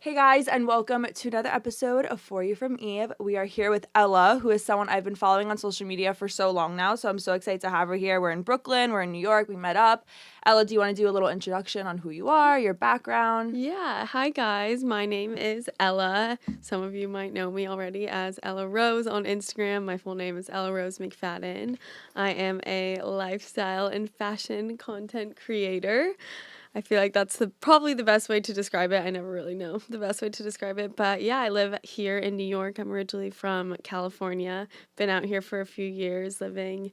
Hey guys, and welcome to another episode of For You From Eve. We are here with Ella, who is someone I've been following on social media for so long now, so I'm so excited to have her here. We're in Brooklyn, we're in New York, we met up. Ella, do you want to do a little introduction on who you are, your background? Yeah. Hi, guys. My name is Ella. Some of you might know me already as Ella Rose on Instagram. My full name is Ella Rose McFadin. I am a lifestyle and fashion content creator. I feel like that's probably the best way to describe it. I never really know the best way to describe it. But yeah, I live here in New York. I'm originally from California. Been out here for a few years living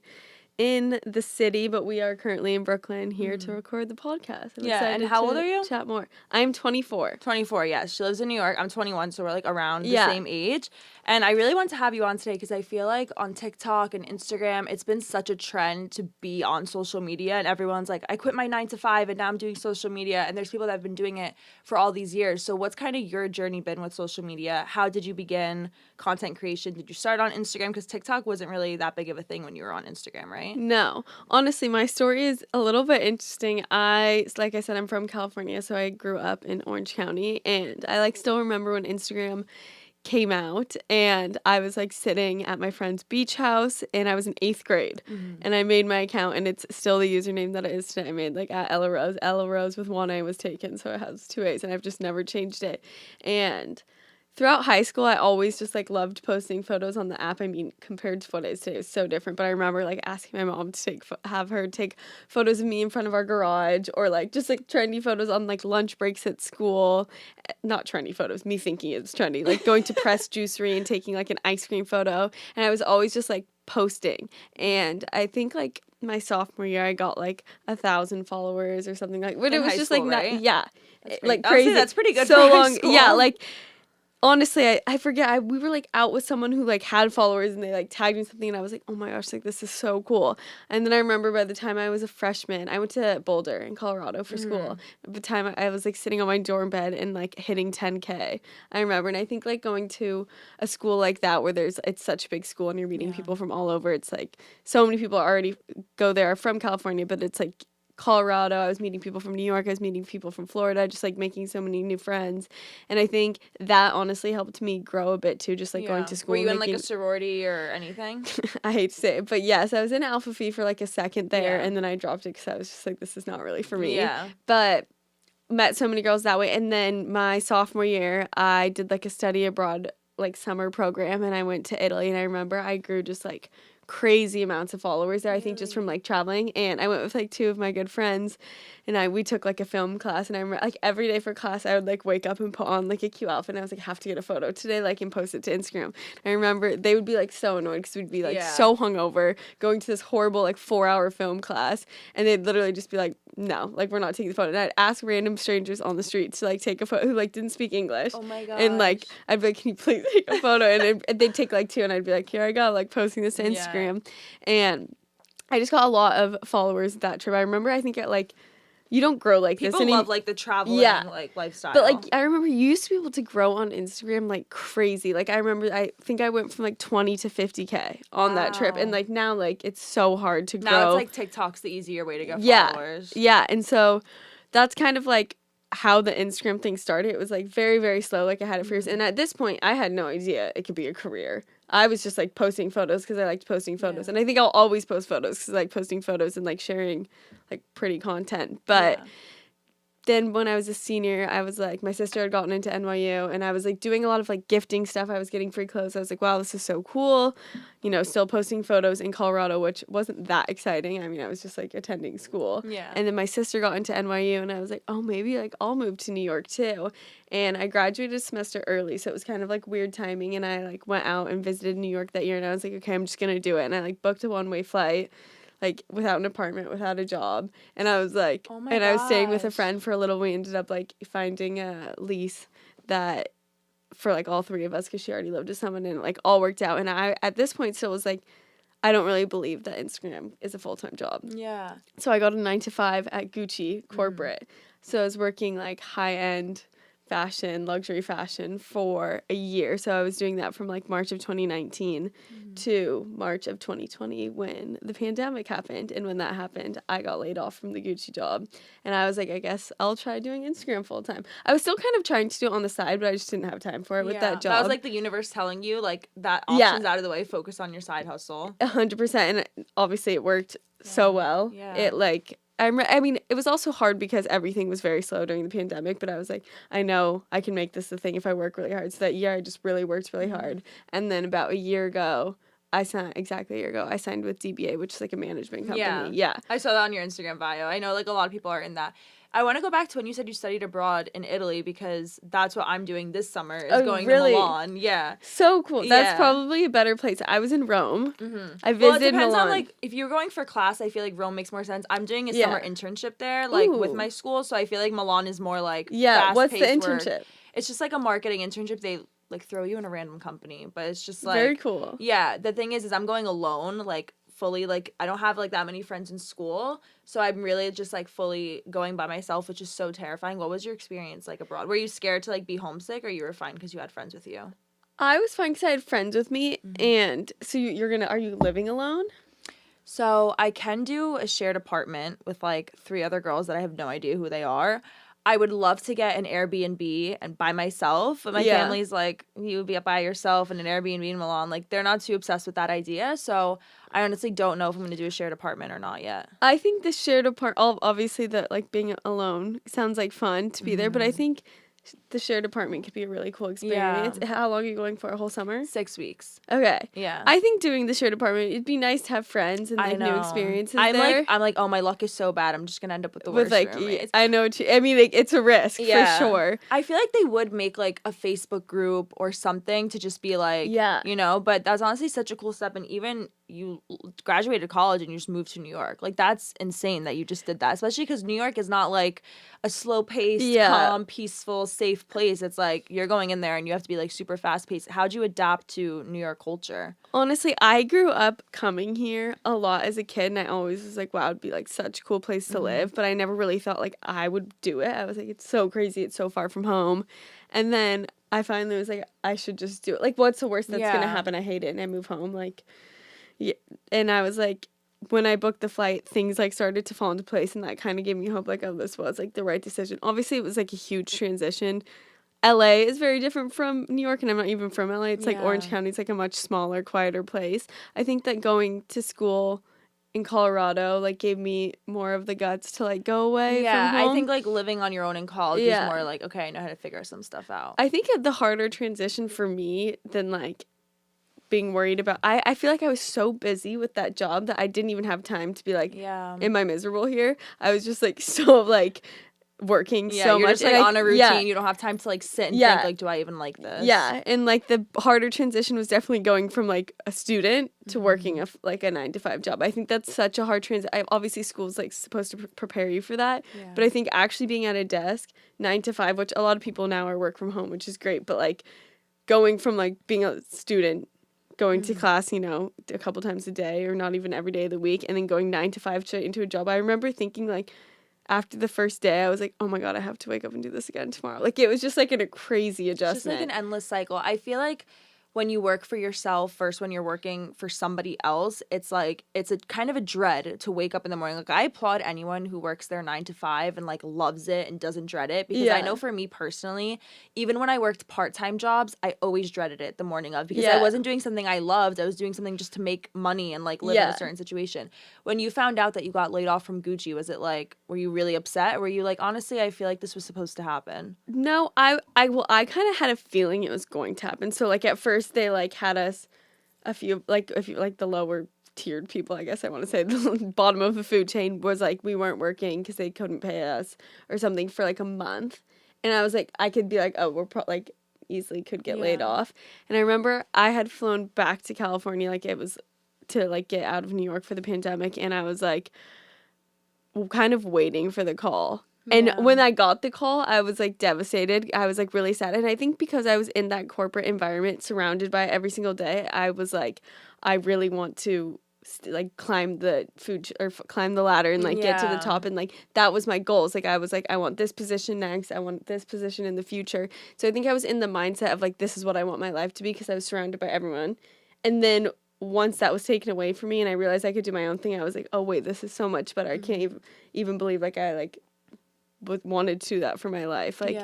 in the city, but we are currently in Brooklyn here to record the podcast. I'm excited and how to old are you? chat more. I'm 24. 24, yes. She lives in New York. I'm 21, so we're like around the Yeah. same age. And I really want to have you on today because I feel like on TikTok and Instagram, it's been such a trend to be on social media. And everyone's like, I quit my 9 to 5 and now I'm doing social media. And there's people that have been doing it for all these years. So what's kind of your journey been with social media? How did you begin content creation? Did you start on Instagram? Because TikTok wasn't really that big of a thing when you were on Instagram, right? No. Honestly, my story is a little bit interesting. Like I said, I'm from California, so I grew up in Orange County, and I still remember when Instagram came out, and I was sitting at my friend's beach house, and I was in 8th grade, and I made my account, and it's still the username that it is today. I made at Ella Rose. Ella Rose with one A was taken, so it has 2 A's, and I've just never changed it. And throughout high school, I always just loved posting photos on the app. I mean, compared to what it is today, it's so different. But I remember asking my mom to have her take photos of me in front of our garage, or just trendy photos on lunch breaks at school. Not trendy photos, me thinking it's trendy. Going to Press Juicery and taking an ice cream photo. And I was always just posting. And I think my sophomore year, I got 1,000 followers or something but In it was high just school, right? yeah, Honestly, crazy. that's pretty good So for high long, school. yeah, honestly, I forget. We were out with someone who had followers, and they tagged me something, and I was like, oh my gosh, this is so cool. And then I remember by the time I was a freshman, I went to Boulder in Colorado for school. By the time I was sitting on my dorm bed and hitting 10K, I remember. And I think going to a school like that where it's such a big school and you're meeting people from all over. It's so many people already go there from California, but it's Colorado. I was meeting people from New York. I was meeting people from Florida, just making so many new friends. And I think that honestly helped me grow a bit too, just going to school. Were you in a sorority or anything? I hate to say it, but yes, I was in Alpha Phi for a second there, and then I dropped it because I was just this is not really for me. Yeah. But met so many girls that way. And then my sophomore year, I did a study abroad summer program, and I went to Italy, and I remember I grew just crazy amounts of followers there. I think just from traveling, and I went with 2 of my good friends, and we took a film class, and I remember every day for class I would wake up and put on a cute outfit, and I was have to get a photo today and post it to Instagram. I remember they would be so annoyed because we'd be so hungover going to this horrible 4-hour film class, and they'd literally just be no, we're not taking the photo. And I'd ask random strangers on the street to take a photo who didn't speak English. Oh my gosh. And I'd be can you please take a photo? And they'd take 2, and I'd be here I go, posting this to Instagram. And I just got a lot of followers that trip. I remember I think at you don't grow People this. People love the traveling lifestyle. But I remember you used to be able to grow on Instagram crazy. I remember I think I went from 20 to 50K on that trip, and now it's so hard to grow. Now it's TikTok's the easier way to get followers. Yeah, and so that's kind of how the Instagram thing started. It was very, very slow. I had it for years, and at this point I had no idea it could be a career. I was just posting photos because I liked posting photos, and I think I'll always post photos because I like posting photos and sharing pretty content. But then when I was a senior, I was my sister had gotten into NYU, and I was doing a lot of gifting stuff. I was getting free clothes. I was wow, this is so cool. Still posting photos in Colorado, which wasn't that exciting. I mean, I was just attending school. Yeah. And then my sister got into NYU, and I was oh, maybe I'll move to New York too. And I graduated a semester early, so it was kind of weird timing. And I went out and visited New York that year, and I was okay, I'm just gonna do it. And I booked a one-way flight. Without an apartment, without a job. And I was oh my and I was staying with a gosh. friend for a little. We ended up finding a lease that for all 3 of us, because she already lived with someone, and all worked out. And I at this point still was I don't really believe that Instagram is a full-time job. Yeah. So I got a 9 to 5 at Gucci corporate. So I was working high-end fashion, luxury fashion for a year. So I was doing that from like March of 2019 to March of 2020 when the pandemic happened. And when that happened, I got laid off from the Gucci job. And I was like, I guess I'll try doing Instagram full time. I was still kind of trying to do it on the side, but I just didn't have time for it with that job. That was like the universe telling you, like, that option's out of the way, focus on your side hustle. 100%. And obviously it worked so well. Yeah. It like, I mean, it was also hard because everything was very slow during the pandemic, but I was like, I know I can make this a thing if I work really hard. So that year I just really worked really hard. And then about a year ago, I signed with DBA, which is like a management company. Yeah. I saw that on your Instagram bio. I know like a lot of people are in that. I want to go back to when you said you studied abroad in Italy because that's what I'm doing this summer is going to Milan. Yeah. So cool. That's probably a better place. I was in Rome. I visited Well, it depends Milan. on like if you're going for class, I feel like Rome makes more sense. I'm doing a summer internship there like with my school, so I feel like Milan is more like what's the fast-paced internship? work. It's just like a marketing internship. They like throw you in a random company, but it's just like very cool. Yeah, the thing is I'm going alone, like fully, like I don't have like that many friends in school, so I'm really just like fully going by myself, which is so terrifying. What was your experience like abroad? Were you scared to like be homesick, or you were fine because you had friends with you? I was fine because I had friends with me, and so are you living alone? So I can do a shared apartment with like 3 other girls that I have no idea who they are. I would love to get an Airbnb and by myself, but my family's like, you would be up by yourself in an Airbnb in Milan. Like, they're not too obsessed with that idea, so I honestly don't know if I'm going to do a shared apartment or not yet. I think the shared apartment, obviously the like being alone sounds like fun to be there, but I think the shared apartment could be a really cool experience. Yeah. How long are you going for? A whole summer? 6 weeks. Okay. Yeah. I think doing the shared apartment, it'd be nice to have friends and like new experiences there. I'm like, oh, my luck is so bad. I'm just gonna end up with the worst roommates. I know. I mean, like, it's a risk for sure. I feel like they would make like a Facebook group or something to just be like, you know. But that's honestly such a cool step. And even you graduated college and you just moved to New York. Like, that's insane that you just did that. Especially because New York is not like a slow paced, calm, peaceful, safe place. It's like you're going in there and you have to be like super fast paced. How'd you adapt to New York culture? Honestly, I grew up coming here a lot as a kid, and I always was like, wow, it'd be like such a cool place to live. But I never really thought like I would do it. I was like, it's so crazy. It's so far from home. And then I finally was like, I should just do it. Like, what's the worst that's going to happen? I hate it. And I move home. Like, yeah. And I was like, when I booked the flight, things like started to fall into place, and that kind of gave me hope. Like, oh, this was like the right decision. Obviously, it was like a huge transition. LA is very different from New York, and I'm not even from LA. It's like Orange County. It's like a much smaller, quieter place. I think that going to school in Colorado like gave me more of the guts to like go away from home. I think like living on your own in college is more like, okay, I know how to figure some stuff out. I think the harder transition for me than like being worried about, I feel like I was so busy with that job that I didn't even have time to be like, am I miserable here? I was just like so like working so you're much. Just, like on a routine. You don't have time to like sit and think like, do I even like this? Yeah, and like the harder transition was definitely going from like a student to working like a 9-to-5 job. I think that's such a hard transition. Obviously school's like supposed to prepare you for that, but I think actually being at a desk 9-to-5, which a lot of people now are work from home, which is great, but like going from like being a student, going to class, you know, a couple times a day or not even every day of the week, and then going 9-to-5 straight into a job. I remember thinking like, after the first day, I was like, oh my God, I have to wake up and do this again tomorrow. Like, it was just like a crazy adjustment. It's just like an endless cycle. I feel like when you work for yourself versus when you're working for somebody else, it's like, it's a kind of a dread to wake up in the morning. Like, I applaud anyone who works their 9-to-5 and like loves it and doesn't dread it, because I know for me personally, even when I worked part-time jobs, I always dreaded it the morning of, because I wasn't doing something I loved. I was doing something just to make money and like live in a certain situation. When you found out that you got laid off from Gucci, was it like, were you really upset? Or were you like, honestly, I feel like this was supposed to happen? No, I kind of had a feeling it was going to happen. So like at first they like had us a few like the lower tiered people, I guess I want to say, the bottom of the food chain was like, we weren't working because they couldn't pay us or something for like a month. And I was like, I could be like, oh, we're like easily could get laid off. And I remember I had flown back to California, like it was to like get out of New York for the pandemic, and I was like kind of waiting for the call. And when I got the call, I was like devastated. I was like really sad. And I think because I was in that corporate environment surrounded by it every single day, I was like, I really want to like climb the climb the ladder and like get to the top, and like that was my goals. Like I was like, I want this position next, I want this position in the future. So I think I was in the mindset of like, this is what I want my life to be, because I was surrounded by everyone. And then once that was taken away from me and I realized I could do my own thing, I was like, oh wait, this is so much better. I can't even believe like I like wanted to do that for my life. Like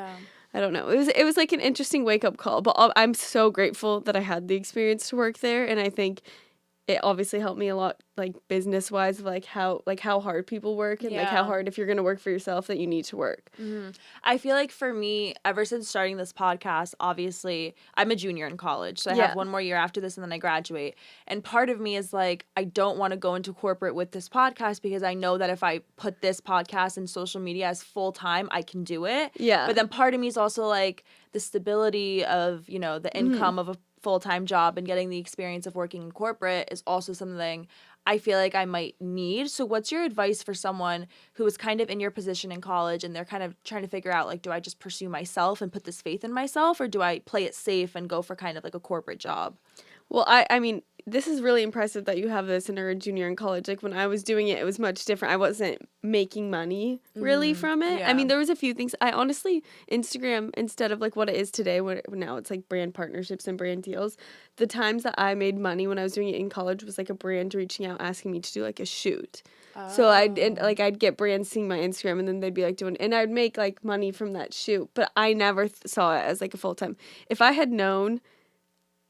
I don't know. It was like an interesting wake up call, but I'm so grateful that I had the experience to work there, and I think it obviously helped me a lot, like business wise, like how hard people work, and like how hard, if you're gonna work for yourself, that you need to work. I feel like for me, ever since starting this podcast, obviously I'm a junior in college, so I have one more year after this and then I graduate. And part of me is like, I don't want to go into corporate with this podcast, because I know that if I put this podcast and social media as full time, I can do it. But then part of me is also like the stability of, you know, the income of a full-time job and getting the experience of working in corporate is also something I feel like I might need. So what's your advice for someone who is kind of in your position in college and they're kind of trying to figure out, like, do I just pursue myself and put this faith in myself, or do I play it safe and go for kind of like a corporate job? Well, I mean, this is really impressive that you have this and are a junior in college. Like, when I was doing it, it was much different. I wasn't making money, really, from it. I mean, there was a few things. I honestly, Instagram, instead of, like, what it is today, now it's, like, brand partnerships and brand deals, the times that I made money when I was doing it in college was, like, a brand reaching out asking me to do, like, a shoot. So I'd get brands seeing my Instagram, and then they'd be, like, and I'd make, like, money from that shoot. But I never saw it as, like, a full-time. If I had known,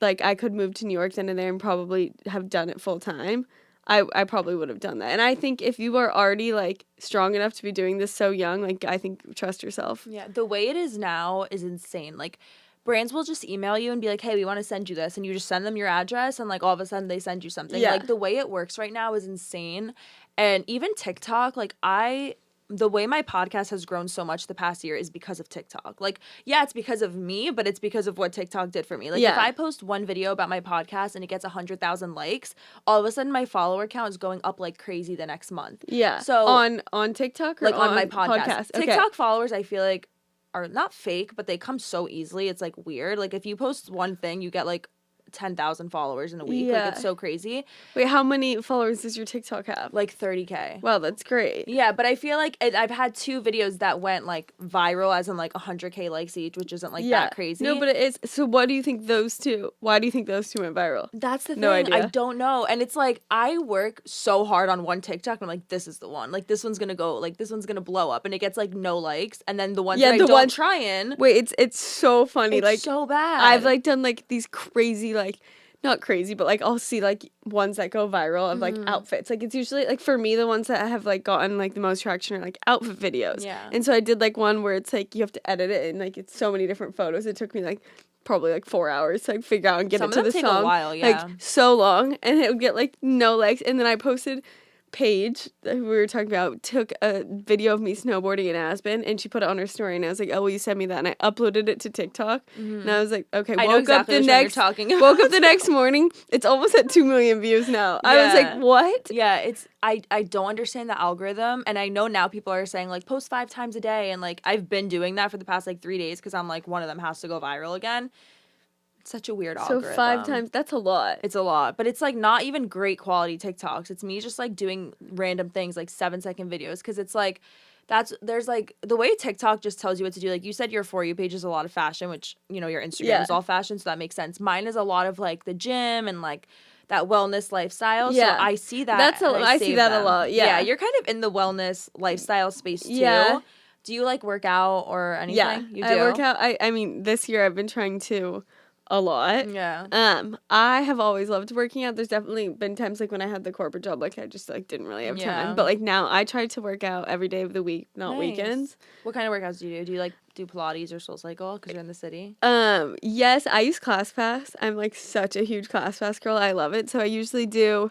like, I could move to New York then and there and probably have done it full time, I probably would have done that. And I think if you are already, like, strong enough to be doing this so young, like, I think trust yourself. Yeah, the way it is now is insane. Like, brands will just email you and be like, hey, we want to send you this. And you just send them your address, and, like, all of a sudden they send you something. Like, the way it works right now is insane. And even TikTok, like, the way my podcast has grown so much the past year is because of TikTok. Like, yeah, it's because of me, but it's because of what TikTok did for me. Like, if I post one video about my podcast and it gets 100,000 likes, all of a sudden my follower count is going up like crazy the next month. Yeah. So on TikTok, or like on my podcast. Okay. TikTok followers, I feel like, are not fake, but they come so easily. It's like weird. Like, if you post one thing, you get like 10,000 followers in a week. Like, it's so crazy. Wait, how many followers does your TikTok have? Like 30K. Wow, that's great. Yeah, but I feel like I've had 2 videos that went like viral, as in like 100K likes each, which isn't like that crazy. No, but it is. So why do you think those two went viral? That's the thing. No idea. I don't know. And it's like, I work so hard on one TikTok, and I'm like, this is the one. Like, this one's gonna go, like, this one's gonna blow up, and it gets like no likes. And then the ones that I don't try in. Wait, it's so funny. It's like, so bad. I've like done like these crazy, like, not crazy, but like I'll see like ones that go viral of like outfits. Like, it's usually like, for me, the ones that have like gotten like the most traction are like outfit videos. Yeah. And so I did like one where it's like you have to edit it, and like it's so many different photos. It took me like probably like 4 hours to like figure out and get it to the song. Some of them take a while, like so long, and it would get like no likes. And then I posted. Paige, that we were talking about, took a video of me snowboarding in Aspen, and she put it on her story, and I was like, oh, will you send me that? And I uploaded it to TikTok, and I was like, okay, woke up the next morning, it's almost at 2 million views now. I was like, what? Yeah, I don't understand the algorithm, and I know now people are saying like post 5 times a day, and like I've been doing that for the past like 3 days, because I'm like, one of them has to go viral again. Such a weird algorithm. So 5 times, that's a lot. It's a lot, but it's like not even great quality TikToks. It's me just like doing random things, like 7-second videos, because it's like there's like the way TikTok just tells you what to do. Like you said, your For You page is a lot of fashion, which, you know, your Instagram is all fashion, so that makes sense. Mine is a lot of like the gym and like that wellness lifestyle. So I see that. I see that a lot. Yeah, you're kind of in the wellness lifestyle space too. Yeah. Do you like work out or anything? Yeah, you do? I work out. I mean, this year I've been trying to a lot. Yeah. I have always loved working out. There's definitely been times like when I had the corporate job, like I just like didn't really have time. But like now I try to work out every day of the week, not weekends. What kind of workouts do you do? Do you like do Pilates or SoulCycle because you're in the city? Yes, I use ClassPass. I'm like such a huge ClassPass girl. I love it. So I usually do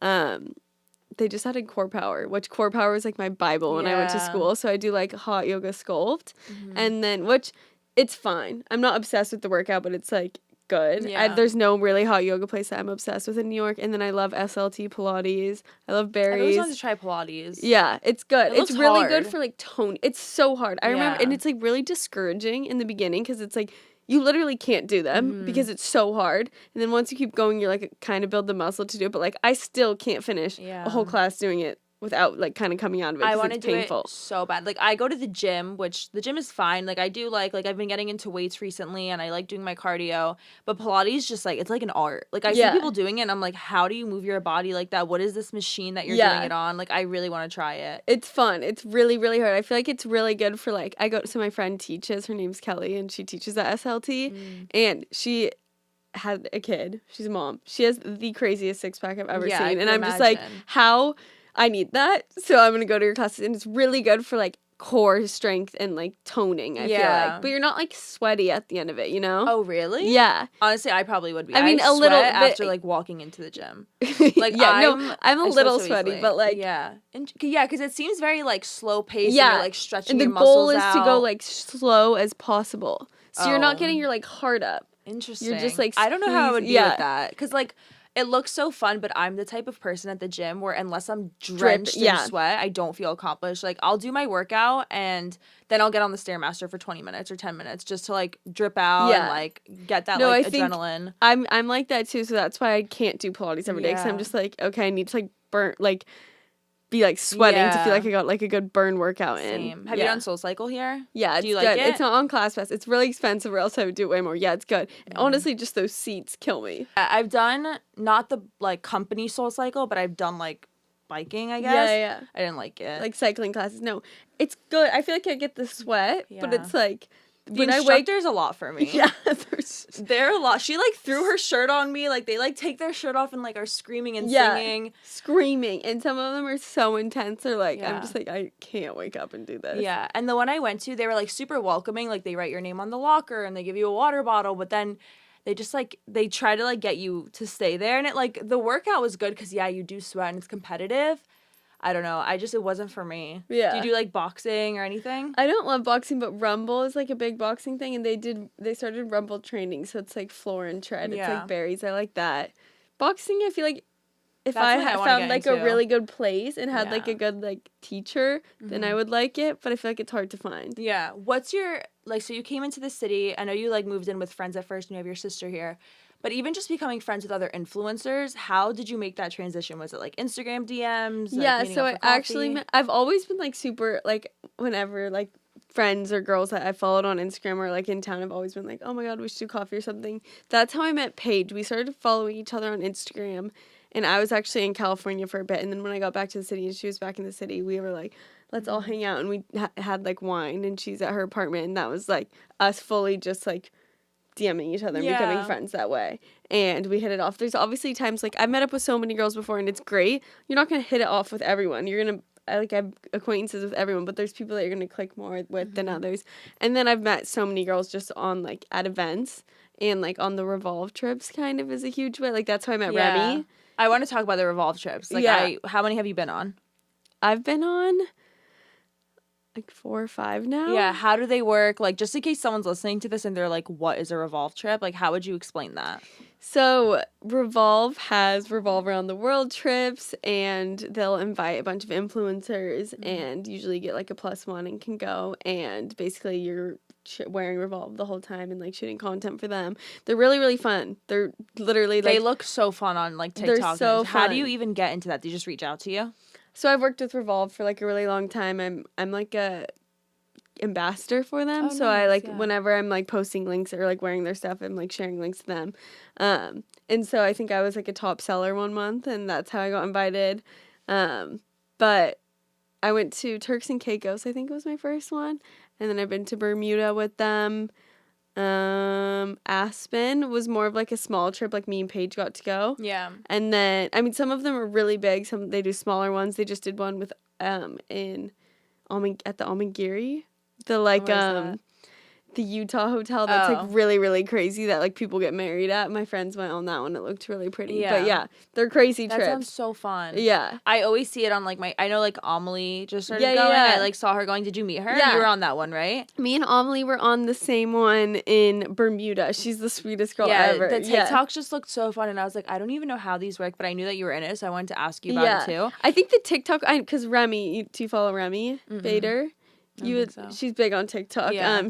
they just added Core Power, which Core Power is like my Bible when I went to school. So I do like hot yoga sculpt, and then which it's fine. I'm not obsessed with the workout, but it's like good. There's no really hot yoga place that I'm obsessed with in New York. And then I love SLT Pilates. I love Barry's. I always wanted to try Pilates. Yeah, it's good. It's really hard. good for like tone. It's so hard. I remember, and it's like really discouraging in the beginning because it's like you literally can't do them because it's so hard. And then once you keep going, you're like kind of build the muscle to do it. But like I still can't finish a whole class doing it without like kind of coming out of it. I want to it's do painful. it so bad. Like I go to the gym, which the gym is fine. Like I do like I've been getting into weights recently, and I like doing my cardio. But Pilates just like it's like an art. Like I see people doing it, and I'm like, how do you move your body like that? What is this machine that you're doing it on? Like I really want to try it. It's fun. It's really, really hard. I feel like it's really good for like so my friend teaches. Her name's Kelly, and she teaches at SLT, and she had a kid. She's a mom. She has the craziest six-pack I've ever seen, and I'm just like, how. I need that, so I'm gonna go to your classes, and it's really good for like core strength and like toning. I feel like, but you're not like sweaty at the end of it, you know? Oh, really? Yeah. Honestly, I probably would be. I mean, a little bit after like walking into the gym. Like I'm a little sweaty, but like because it seems very like slow paced. Yeah, and you're like stretching. And the your goal muscles is to go like slow as possible, so you're not getting your like heart up. Interesting. You're just like I don't know how I would be with that because like. It looks so fun, but I'm the type of person at the gym where unless I'm drenched in sweat, I don't feel accomplished. Like, I'll do my workout, and then I'll get on the Stairmaster for 20 minutes or 10 minutes just to, like, drip out and, like, get that, like, adrenaline. I'm like that, too, so that's why I can't do Pilates every day, because I'm just like, okay, I need to, like, burn, like, be like sweating to feel like I got like a good burn workout in. Have you done SoulCycle here? Yeah, it's good. It's not on ClassPass. It's really expensive, or else I would do it way more. Yeah, it's good. Honestly, just those seats kill me. I've done not the like company SoulCycle, but I've done like biking, I guess. Yeah. I didn't like it. Like cycling classes. No, it's good. I feel like I get the sweat, but it's like. The instructor's a lot, for me. Yeah. They're a lot. She, like, threw her shirt on me. Like, they, like, take their shirt off and, like, are screaming and singing. Screaming. And some of them are so intense. They're like, I'm just like, I can't wake up and do this. Yeah. And the one I went to, they were, like, super welcoming. Like, they write your name on the locker and they give you a water bottle. But then they just, like, they try to, like, get you to stay there. And it, like, the workout was good because, you do sweat and it's competitive. I don't know. It wasn't for me. Yeah. Do you do, like, boxing or anything? I don't love boxing, but Rumble is, like, a big boxing thing, and they started Rumble training, so it's, like, floor and tread. It's, like, berries. I like that. Boxing, I feel like if I had found, like, a really good place and had, like, a good, like, teacher, then I would like it, but I feel like it's hard to find. Yeah. What's your, like, so you came into the city. I know you, like, moved in with friends at first, and you have your sister here. But even just becoming friends with other influencers, how did you make that transition? Was it like Instagram DMs? Yeah, so I actually I've always been like super like whenever like friends or girls that I followed on Instagram or like in town, I've always been like, oh my God, we should do coffee or something. That's how I met Paige. We started following each other on Instagram, and I was actually in California for a bit. And then when I got back to the city and she was back in the city, we were like, let's all hang out. And we had like wine, and she's at her apartment, and that was like us fully just like DMing each other and becoming friends that way. And we hit it off. There's obviously times, like, I've met up with so many girls before, and it's great. You're not going to hit it off with everyone. You're going to, I have acquaintances with everyone, but there's people that you're going to click more with than others. And then I've met so many girls just on, like, at events and, like, on the Revolve trips kind of is a huge way. Like, that's how I met Remy. I want to talk about the Revolve trips. Like, how many have you been on? I've been on like 4 or 5 now. Yeah, how do they work? Like, just in case someone's listening to this and they're like, what is a Revolve trip? Like, how would you explain that? So Revolve has Revolve Around the World trips, and they'll invite a bunch of influencers and usually get like a +1 and can go, and basically you're wearing Revolve the whole time and like shooting content for them. They're really, really fun. They're literally like, they look so fun on like TikTok. They're so fun. How do you even get into that? Do you just reach out to you? So I've worked with Revolve for like a really long time. I'm like a ambassador for them. So I like whenever I'm like posting links or like wearing their stuff, I'm like sharing links to them. And so I think I was like a top seller one month, and that's how I got invited. But I went to Turks and Caicos, I think it was my first one. And then I've been to Bermuda with them. Aspen was more of like a small trip, like me and Paige got to go. Yeah. And then I mean some of them are really big, some they do smaller ones. They just did one with in at the Amangiri. The like the Utah hotel that's like really, really crazy that like people get married at. My friends went on that one. It looked really pretty. Yeah. But yeah, they're crazy trips. That sounds so fun. Yeah. I always see it on like I know like Amelie just started going. I like saw her going. Did you meet her? Yeah. You were on that one, right? Me and Amelie were on the same one in Bermuda. She's the sweetest girl ever. The TikToks just looked so fun, and I was like, I don't even know how these work, but I knew that you were in it, so I wanted to ask you about it too. I think the TikTok, because Remy, do you follow Remy Bader? She's big on TikTok. Yeah.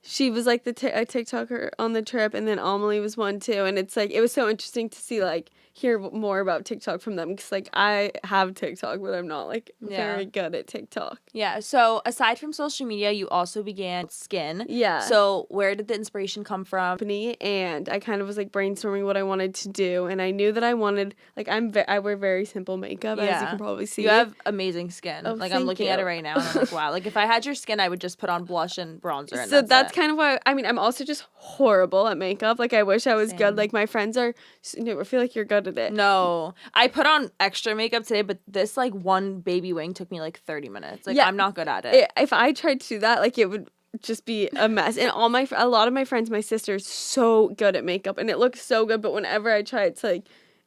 she was like a TikToker on the trip, and then Amelie was one too. And it's like, it was so interesting to see, like, hear more about TikTok from them, because like I have TikTok, but I'm not like very good at TikTok. Yeah. So aside from social media, you also began skin. Yeah. So where did the inspiration come from? And I kind of was like brainstorming what I wanted to do, and I knew that I wanted, like, I wear very simple makeup, as you can probably see. You have amazing skin. Oh, like, I'm looking at it right now, and I'm like, wow. Like, if I had your skin, I would just put on blush and bronzer, and so that's kind of why, I mean, I'm also just horrible at makeup. Like, I wish I was good. Like, my friends are, I feel like you're good at it. No. I put on extra makeup today, but this, like, one baby wing took me, like, 30 minutes. Like, I'm not good at it. If I tried to do that, like, it would just be a mess. And a lot of my friends, my sister's so good at makeup, and it looks so good, but whenever I try, it's like,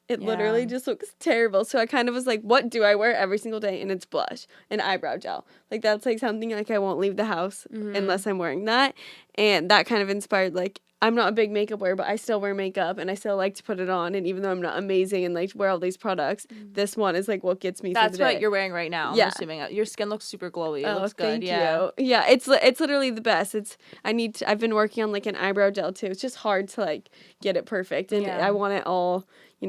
it literally just looks terrible. So I kind of was like, what do I wear every single day? And it's blush and eyebrow gel. Like, that's like something, like, I won't leave the house unless I'm wearing that. And that kind of inspired, like, I'm not a big makeup wearer, but I still wear makeup, and I still like to put it on. And even though I'm not amazing and like wear all these products, this one is like what gets me through the day. That's what you're wearing right now. I'm assuming your skin looks super glowy. It looks good. Thank you. Yeah, it's literally the best. I've been working on like an eyebrow gel too. It's just hard to like get it perfect, and I want it all,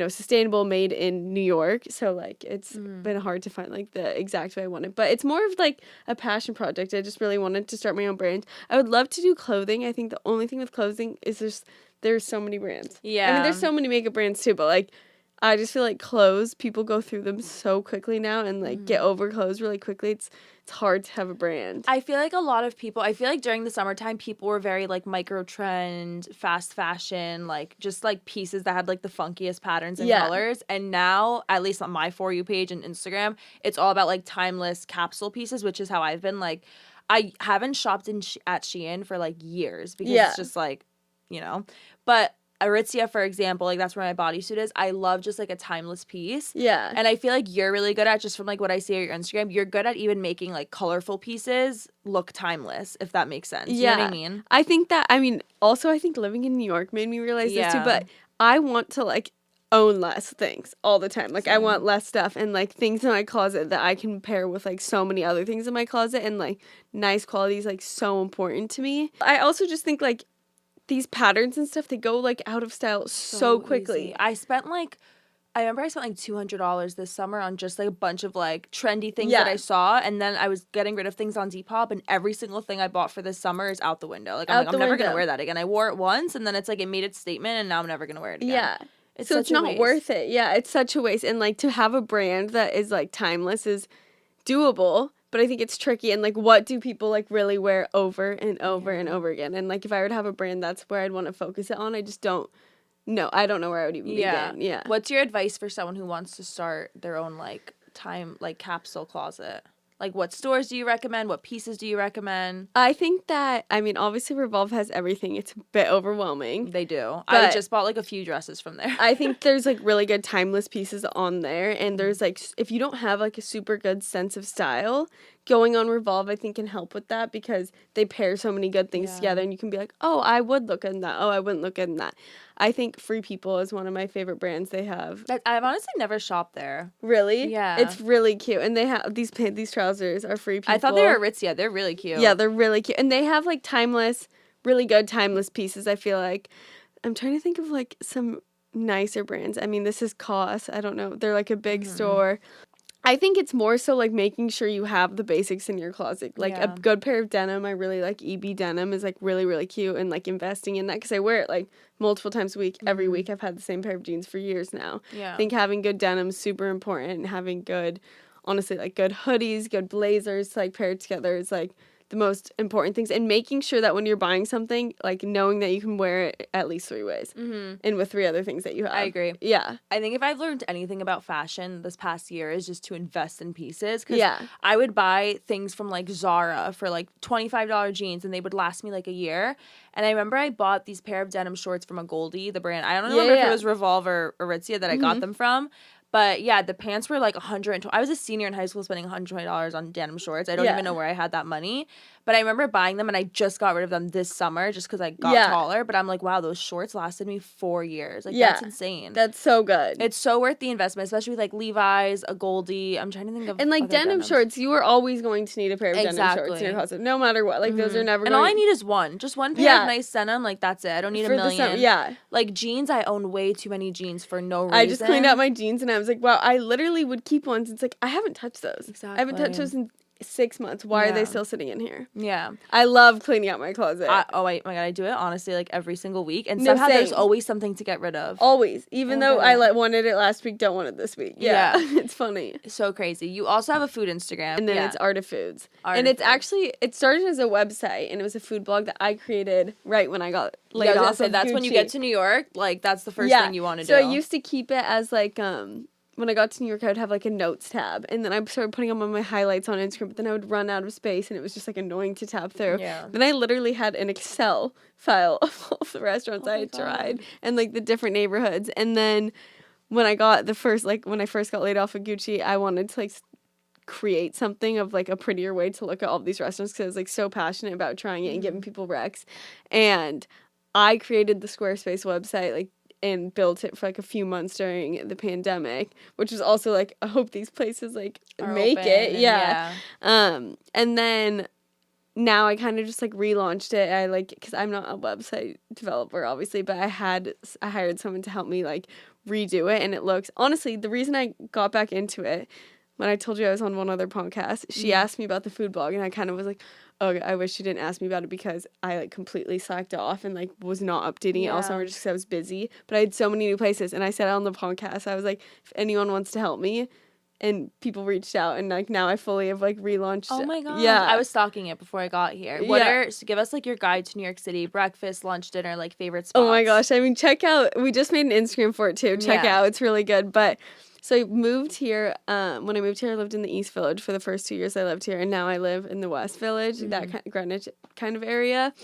sustainable, made in New York. So like it's been hard to find like the exact way I want it. But it's more of like a passion project. I just really wanted to start my own brand. I would love to do clothing. I think the only thing with clothing is there's so many brands. Yeah. I mean, there's so many makeup brands too, but like I just feel like clothes, people go through them so quickly now and like get over clothes really quickly. It's hard to have a brand. I feel like a lot of people, during the summertime, people were very like micro trend, fast fashion, like just like pieces that had like the funkiest patterns and colors. And now, at least on my For You page and Instagram, it's all about like timeless capsule pieces, which is how I've been. Like, I haven't shopped at Shein for like years because it's just like, but Aritzia, for example, like that's where my bodysuit is. I love just like a timeless piece. Yeah. And I feel like you're really good at, just from like what I see on your Instagram, you're good at even making like colorful pieces look timeless, if that makes sense. You know what I mean? I think also I think living in New York made me realize this too, but I want to like own less things all the time. Like I want less stuff and like things in my closet that I can pair with like so many other things in my closet, and like nice quality is like so important to me. I also just think like these patterns and stuff, they go like out of style so quickly. Easy. I remember I spent like $200 this summer on just like a bunch of like trendy things that I saw, and then I was getting rid of things on Depop, and every single thing I bought for this summer is out the window. Like I'm never gonna wear that again. I wore it once, and then it's like it made its statement, and now I'm never gonna wear it again. Yeah. So it's not worth it. Yeah, it's such a waste. And like to have a brand that is like timeless is doable, but I think it's tricky. And like, what do people like really wear over and over and over again? And like, if I were to have a brand, that's where I'd want to focus it on. I just don't know. I don't know where I would even begin. Yeah. What's your advice for someone who wants to start their own like capsule closet? Like, what stores do you recommend? What pieces do you recommend? I think that, obviously Revolve has everything. It's a bit overwhelming. They do. I just bought, like, a few dresses from there. I think there's, like, really good timeless pieces on there. And there's, like, if you don't have, like, a super good sense of style, going on Revolve, I think, can help with that, because they pair so many good things together. And you can be like, oh, I would look good in that. Oh, I wouldn't look good in that. I think Free People is one of my favorite brands they have. I've honestly never shopped there. Really? Yeah. It's really cute. And they have these trousers are Free People. I thought they were Aritzia. They're really cute. Yeah, they're really cute. And they have like really good timeless pieces, I feel like. I'm trying to think of like some nicer brands. This is COS. I don't know. They're like a big store. I think it's more so like making sure you have the basics in your closet. Like a good pair of denim. I really like EB denim is like really, really cute, and like investing in that, because I wear it like multiple times a week. Every week I've had the same pair of jeans for years now. Yeah. I think having good denim is super important, and having good, honestly, like good hoodies, good blazers to like pair together is like the most important things, and making sure that when you're buying something, like knowing that you can wear it at least 3 ways and with 3 other things that you have. I agree. Yeah. I think if I've learned anything about fashion this past year is just to invest in pieces. Because I would buy things from like Zara for like $25 jeans, and they would last me like a year. And I remember I bought these pair of denim shorts from a Goldie, the brand. I don't remember if it was Revolve or Aritzia that I got them from. But yeah, the pants were like $120. I was a senior in high school spending $120 on denim shorts. I don't even know where I had that money. But I remember buying them, and I just got rid of them this summer just because I got taller. But I'm like, wow, those shorts lasted me 4 years. Like, that's insane. That's so good. It's so worth the investment, especially with like Levi's, a Goldie. I'm trying to think of and like other denim denims. shorts. You are always going to need a pair of denim shorts in your closet, no matter what. Like those are never. And all I need is one, just one pair of nice denim. Like that's it. I don't need a million. Like jeans, I own way too many jeans for no reason. I just cleaned out my jeans, and I was like, wow, I literally would keep ones. It's like I haven't touched those. Exactly. I haven't touched those in 6 months. Why are they still sitting in here? Yeah. I love cleaning out my closet. Oh, my God. I do it, honestly, like every single week. And somehow there's always something to get rid of. Always. Even though I wanted it last week, don't want it this week. Yeah. It's funny. So crazy. You also have a food Instagram. And then it's Art of Foods. It's actually, it started as a website, and it was a food blog that I created right when I got laid off of That's Gucci. when you get to New York. Like, that's the first thing you want to do. So I used to keep it as like, when I got to New York, I would have like a notes tab, and then I started putting them on my highlights on Instagram, but then I would run out of space, and it was just like annoying to tab through. Yeah. Then I literally had an Excel file of all the restaurants I had tried and like the different neighborhoods. And then when I got when I first got laid off of Gucci, I wanted to like create something of like a prettier way to look at all these restaurants because I was like so passionate about trying it and giving people recs. And I created the Squarespace website like and built it for like a few months during the pandemic, which was also like, I hope these places like make it. Yeah. And then now I kind of just like relaunched it. I like, cause I'm not a website developer obviously, but I hired someone to help me like redo it. And it looks, honestly, the reason I got back into it, when I told you I was on one other podcast, she asked me about the food blog, and I kind of was like, oh, I wish she didn't ask me about it because I like completely slacked off and like was not updating it all summer just because I was busy. But I had so many new places, and I said on the podcast, I was like, if anyone wants to help me, and people reached out, and like now I fully have like relaunched. Oh my God. Yeah. I was stalking it before I got here. So give us like your guide to New York City, breakfast, lunch, dinner, like favorite spots. Oh my gosh. I mean, check out, we just made an Instagram for it too. Check out, it's really good. But so I moved here, when I moved here, I lived in the East Village for the first 2 years I lived here, and now I live in the West Village, that kind of Greenwich kind of area.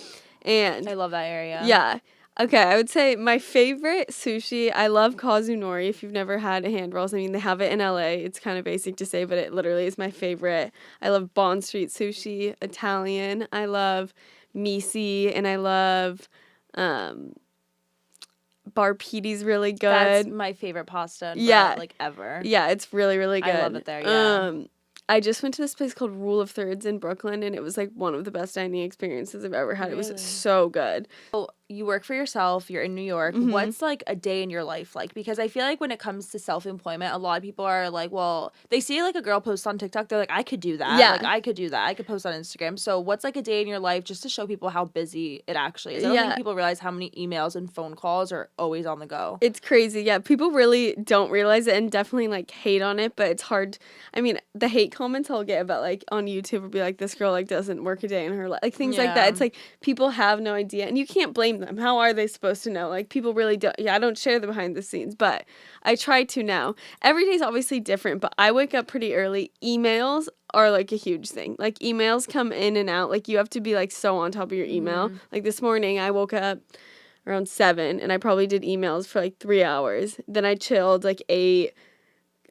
And I love that area. Yeah. Okay, I would say my favorite sushi, I love Kazunori. If you've never had hand rolls, I mean, they have it in LA. It's kind of basic to say, but it literally is my favorite. I love Bond Street Sushi, Italian. I love Misi, and I love Bar Petey's really good. That's my favorite pasta like ever. Yeah, it's really, really good. I love it there, yeah. I just went to this place called Rule of Thirds in Brooklyn, and it was like one of the best dining experiences I've ever had. Really? It was so good. So you work for yourself, you're in New York. What's like a day in your life like? Because I feel like when it comes to self-employment, a lot of people are like, well, they see like a girl post on TikTok, they're like, I could do that. Like I could do that. I could post on Instagram. So what's like a day in your life just to show people how busy it actually is? I don't think people realize how many emails and phone calls are always on the go. It's crazy. Yeah, people really don't realize it and definitely like hate on it, but it's hard. I mean, the hate comments I'll get about like on YouTube will be like, this girl like doesn't work a day in her life, like things like that. It's like people have no idea, and you can't blame them. How are they supposed to know? Like people really don't. I don't share the behind the scenes, but I try to now. Every day's obviously different, but I wake up pretty early. Emails are like a huge thing. Like emails come in and out. Like you have to be like so on top of your email. Like this morning I woke up around 7 and I probably did emails for like 3 hours. Then I chilled like 8.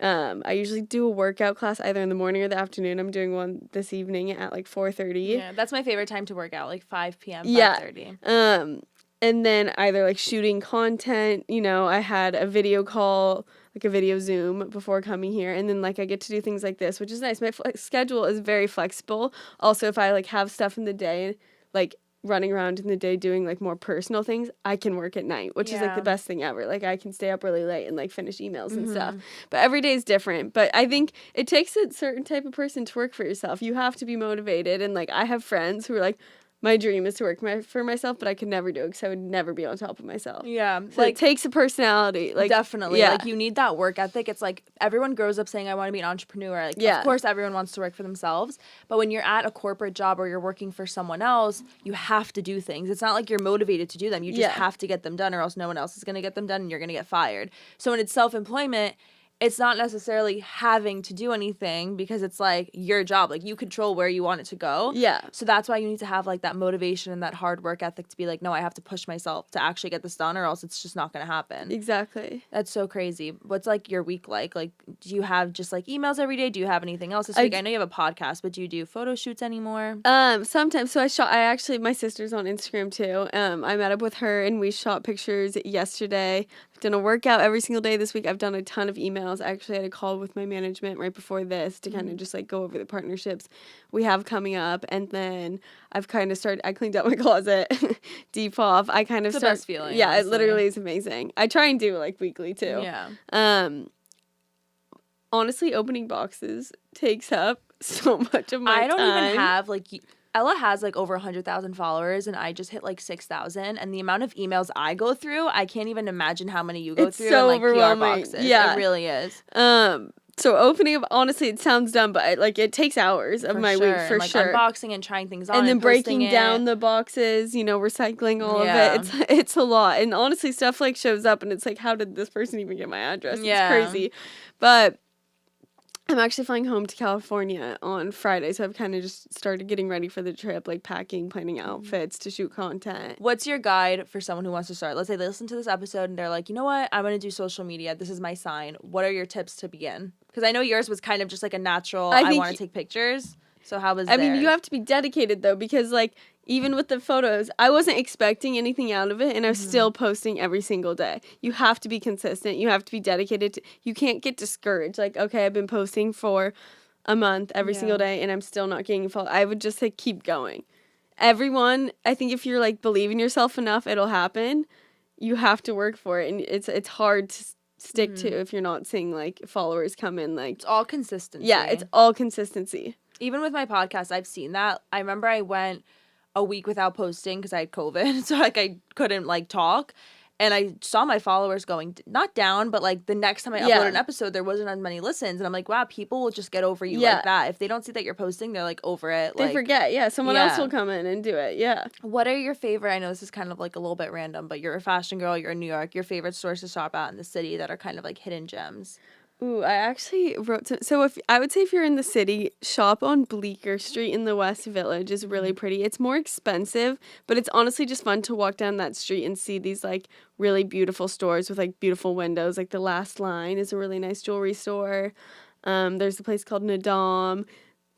I usually do a workout class either in the morning or the afternoon. I'm doing one this evening at like 4:30. Yeah, that's my favorite time to work out, like 5 p.m., 5:30. Yeah. And then either like shooting content, I had a video call, like a video Zoom before coming here. And then like I get to do things like this, which is nice. My schedule is very flexible. Also, if I like have stuff in the day, like running around in the day doing like more personal things, I can work at night, which is like the best thing ever. Like I can stay up really late and like finish emails and stuff. But every day is different. But I think it takes a certain type of person to work for yourself. You have to be motivated. And like I have friends who are like, my dream is to work for myself, but I could never do it because I would never be on top of myself. Yeah. So like, it takes a personality. Like definitely. Yeah. Like you need that work ethic. It's like everyone grows up saying, I want to be an entrepreneur. Like, of course, everyone wants to work for themselves. But when you're at a corporate job or you're working for someone else, you have to do things. It's not like you're motivated to do them. You just have to get them done or else no one else is going to get them done and you're going to get fired. So when it's self-employment, it's not necessarily having to do anything because it's like your job. Like you control where you want it to go. Yeah. So that's why you need to have like that motivation and that hard work ethic to be like, no, I have to push myself to actually get this done or else it's just not going to happen. Exactly. That's so crazy. What's like your week like? Like, do you have just like emails every day? Do you have anything else this week? I know you have a podcast, but do you do photo shoots anymore? Sometimes. So my sister's on Instagram too. I met up with her and we shot pictures yesterday. I've done a workout every single day this week. I've done a ton of emails. I actually had a call with my management right before this to kind of just like go over the partnerships we have coming up. And then I've kind of I cleaned out my closet, Depop. I kind of It's the best feeling. Yeah, honestly. it literally is amazing. I try and do it like weekly too. Yeah. Honestly, opening boxes takes up so much of my time. I don't even have like Ella has like over 100,000 followers and I just hit like 6,000 and the amount of emails I go through, I can't even imagine how many you go through so in like overwhelming. PR boxes. Yeah. It really is. So opening up, honestly, it sounds dumb, but it takes hours of my week for and, like, sure. Unboxing and trying things on and then breaking it. down the boxes, recycling all of it. It's a lot. And honestly, stuff like shows up and it's like, how did this person even get my address? Yeah. It's crazy. But I'm actually flying home to California on Friday, so I've kind of just started getting ready for the trip, like packing, planning outfits to shoot content. What's your guide for someone who wants to start? Let's say they listen to this episode and they're like, you know what? I'm going to do social media. This is my sign. What are your tips to begin? Because I know yours was kind of just like a natural, I want to take pictures. So how was I mean, you have to be dedicated, though, because, like, even with the photos, I wasn't expecting anything out of it, and I was still posting every single day. You have to be consistent. You have to be dedicated. You can't get discouraged. Like, okay, I've been posting for a month every single day, and I'm still not getting followed. I would just say keep going. Everyone, I think if you're, like, believe in yourself enough, it'll happen. You have to work for it, and it's hard to stick to if you're not seeing, like, followers come in. Like, it's all consistency. Yeah, it's all consistency. Even with my podcast, I've seen that. I remember I went a week without posting because I had COVID. So, like, I couldn't, like, talk. And I saw my followers going, not down, but, like, the next time I upload an episode, there wasn't as many listens. And I'm like, wow, people will just get over you like that. If they don't see that you're posting, they're, like, over it. They forget. Someone else will come in and do it. What are your favorite, I know this is kind of, like, a little bit random, but you're a fashion girl, you're in New York, your favorite stores to shop at in the city that are kind of, like, hidden gems? Ooh, I actually wrote I would say if you're in the city, shop on Bleecker Street in the West Village is really pretty. It's more expensive, but it's honestly just fun to walk down that street and see these like really beautiful stores with like beautiful windows. Like the Last Line is a really nice jewelry store. There's a place called Nadam.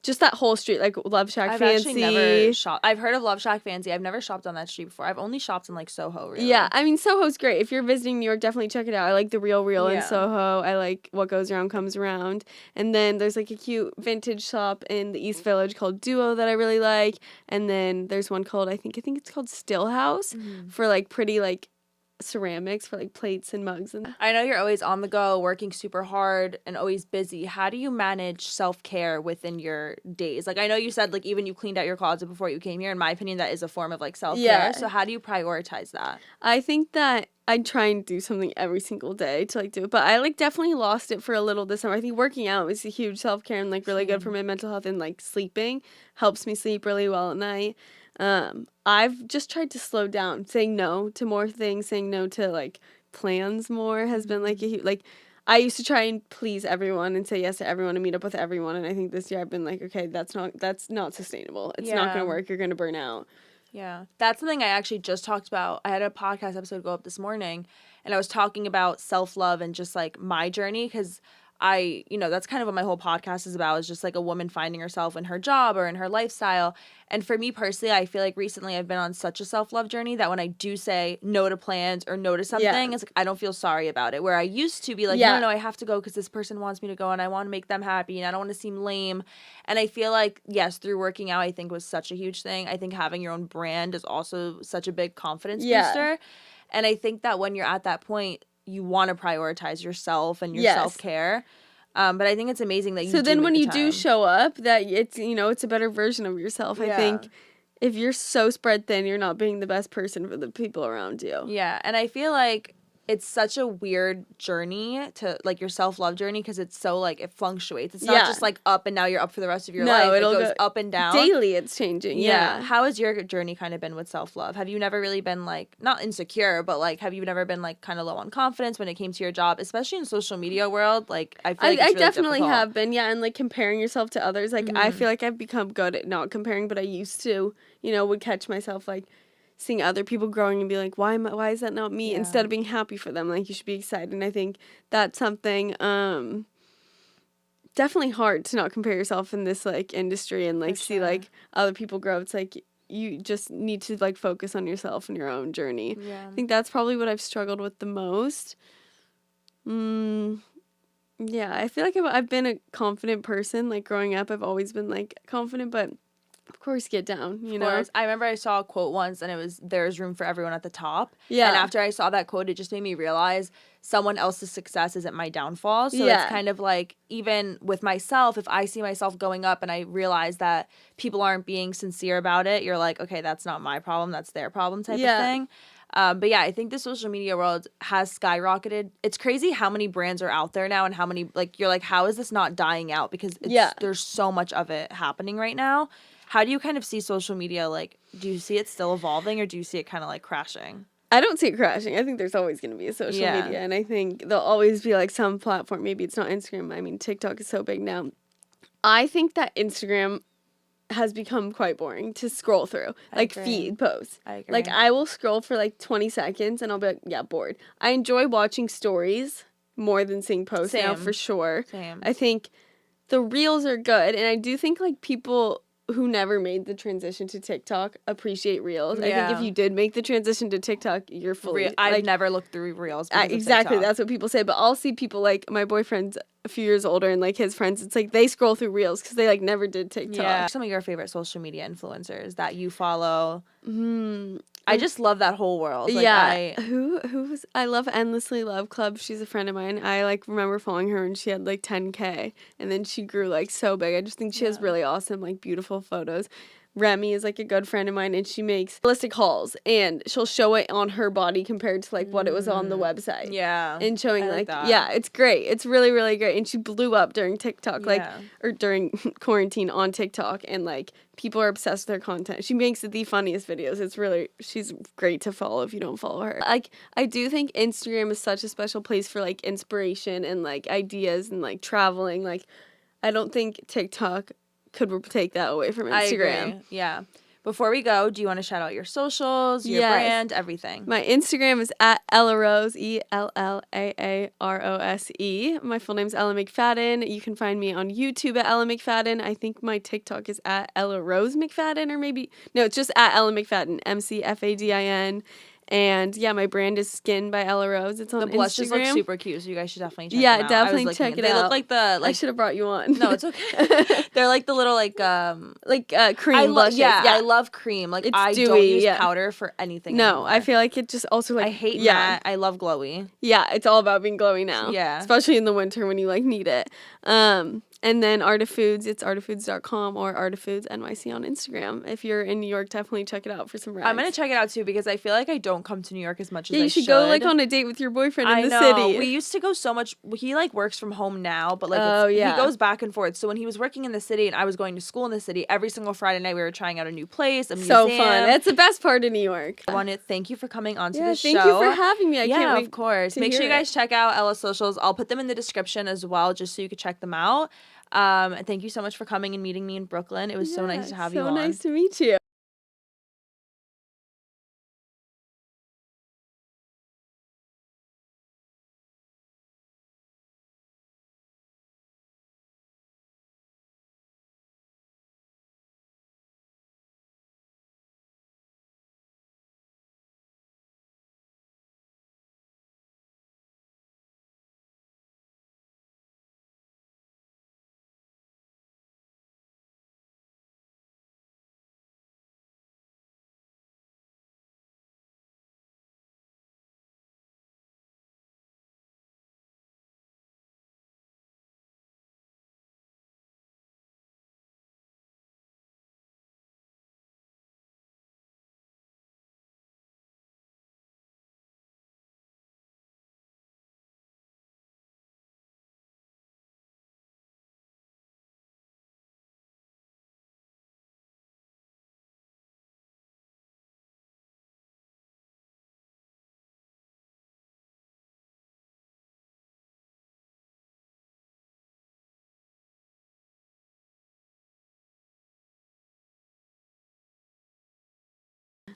Just that whole street, like Love Shack Fancy. I've actually never shopped. I've heard of Love Shack Fancy. I've never shopped on that street before. I've only shopped in, like, Soho, really. Yeah, I mean, Soho's great. If you're visiting New York, definitely check it out. I like The Real in Soho. I like What Goes Around Comes Around. And then there's, like, a cute vintage shop in the East Village called Duo that I really like. And then there's one called, I think it's called Still House for, like, pretty, like, ceramics for like plates and mugs. And I know you're always on the go, working super hard and always busy. How do you manage self-care within your days? Like, I know you said like even you cleaned out your closet before you came here. In my opinion, that is a form of like self-care. So how do you prioritize that? I think that I try and do something every single day to like do it, but I like definitely lost it for a little this summer. I think working out was a huge self-care and like really good for my mental health, and like sleeping helps me sleep really well at night. I've just tried to slow down, saying no to more things, saying no to like plans more has been like I used to try and please everyone and say yes to everyone and meet up with everyone, and I think this year I've been like, okay, that's not sustainable. It's not going to work. You're going to burn out. Yeah. That's something I actually just talked about. I had a podcast episode go up this morning, and I was talking about self-love and just like my journey, because that's kind of what my whole podcast is about, is just like a woman finding herself in her job or in her lifestyle. And for me personally, I feel like recently I've been on such a self-love journey that when I do say no to plans or no to something, it's like I don't feel sorry about it. Where I used to be like, no, I have to go because this person wants me to go and I want to make them happy and I don't want to seem lame. And I feel like, yes, through working out, I think was such a huge thing. I think having your own brand is also such a big confidence booster. And I think that when you're at that point, you want to prioritize yourself and your self-care. But I think it's amazing that you So then when you do time. show up, that it's a better version of yourself. I think if you're so spread thin, you're not being the best person for the people around you. Yeah, and I feel like it's such a weird journey to like your self-love journey because it's so like it fluctuates. It's not just like up and now you're up for the rest of your life. It goes up and down. Daily it's changing. Yeah. How has your journey kind of been with self-love? Have you never really been like not insecure, but like have you never been like kind of low on confidence when it came to your job, especially in social media world? Like I feel like it's really definitely difficult. have been, yeah, and like comparing yourself to others. Like I feel like I've become good at not comparing, but I used to, you know, would catch myself like seeing other people growing and be like, why is that not me? Instead of being happy for them, like you should be excited. And I think that's something definitely hard to not compare yourself in this like industry and like see like other people grow. It's like you just need to like focus on yourself and your own journey. I think that's probably what I've struggled with the most. Yeah, I feel like I've been a confident person. Like growing up, I've always been like confident, but of course, get down, you know? I remember I saw a quote once and it was, there's room for everyone at the top. Yeah. And after I saw that quote, it just made me realize someone else's success isn't my downfall. So it's kind of like, even with myself, if I see myself going up and I realize that people aren't being sincere about it, you're like, okay, that's not my problem, that's their problem type of thing. But yeah, I think the social media world has skyrocketed. It's crazy how many brands are out there now and how many, like, you're like, how is this not dying out? Because there's so much of it happening right now. How do you kind of see social media? Like, do you see it still evolving or do you see it kind of like crashing? I don't see it crashing. I think there's always going to be a social media. And I think there'll always be like some platform. Maybe it's not Instagram. I mean, TikTok is so big now. I think that Instagram has become quite boring to scroll through. Like feed posts. I agree. Like I will scroll for like 20 seconds and I'll be like, yeah, bored. I enjoy watching stories more than seeing posts now for sure. Same. I think the reels are good. And I do think like people who never made the transition to TikTok appreciate reels. I think if you did make the transition to TikTok, you're fully... I've never looked through reels because exactly, that's what people say. But I'll see people like, my boyfriend's a few years older and like his friends, it's like they scroll through reels because they like never did TikTok. Yeah. Some of your favorite social media influencers that you follow. I just love that whole world. Like, I love Endlessly Love Club. She's a friend of mine. I like remember following her and she had like 10K and then she grew like so big. I just think she has really awesome like beautiful photos. Remy is like a good friend of mine and she makes realistic hauls and she'll show it on her body compared to like what it was on the website. Yeah. And showing like it's great. It's really, really great. And she blew up during TikTok, like or during quarantine on TikTok and like people are obsessed with her content. She makes the funniest videos. She's great to follow if you don't follow her. Like I do think Instagram is such a special place for like inspiration and like ideas and like traveling. Like I don't think TikTok could take that away from Instagram. I agree. Yeah. Before we go, do you want to shout out your socials, your brand, everything? My Instagram is at Ella Rose, ELLAAROSE. My full name's Ella McFadin. You can find me on YouTube at Ella McFadin. I think my TikTok is at Ella Rose McFadin, or maybe no, it's just at Ella McFadin, MCFADIN. And yeah, my brand is Skin by Ella Rose. It's on Instagram. The blushes look super cute, so you guys should definitely check them out. Yeah, definitely check it out. They look like the I should have brought you on. No, it's okay. They're like the little cream blushes. Yeah, I love cream. Like it's I dewy, don't use powder for anything. No, anymore. I feel like it just also like I hate matte. I love glowy. Yeah, it's all about being glowy now. Yeah, especially in the winter when you like need it. And then Art of Foods, it's artoffoods.com or Art of Foods NYC on Instagram. If you're in New York, definitely check it out for some rides. I'm gonna check it out too because I feel like I don't come to New York as much as I should. You should go like on a date with your boyfriend in the city. We used to go so much. He like works from home now, but like he goes back and forth. So when he was working in the city and I was going to school in the city, every single Friday night we were trying out a new place, a museum. So fun. That's the best part of New York. I want to thank you for coming onto the show. Thank you for having me. I can't wait. Of course. Make sure you guys check out Ella's socials. I'll put them in the description as well, just so you can check them out. And thank you so much for coming and meeting me in Brooklyn. It was so nice to have you on. So nice to meet you.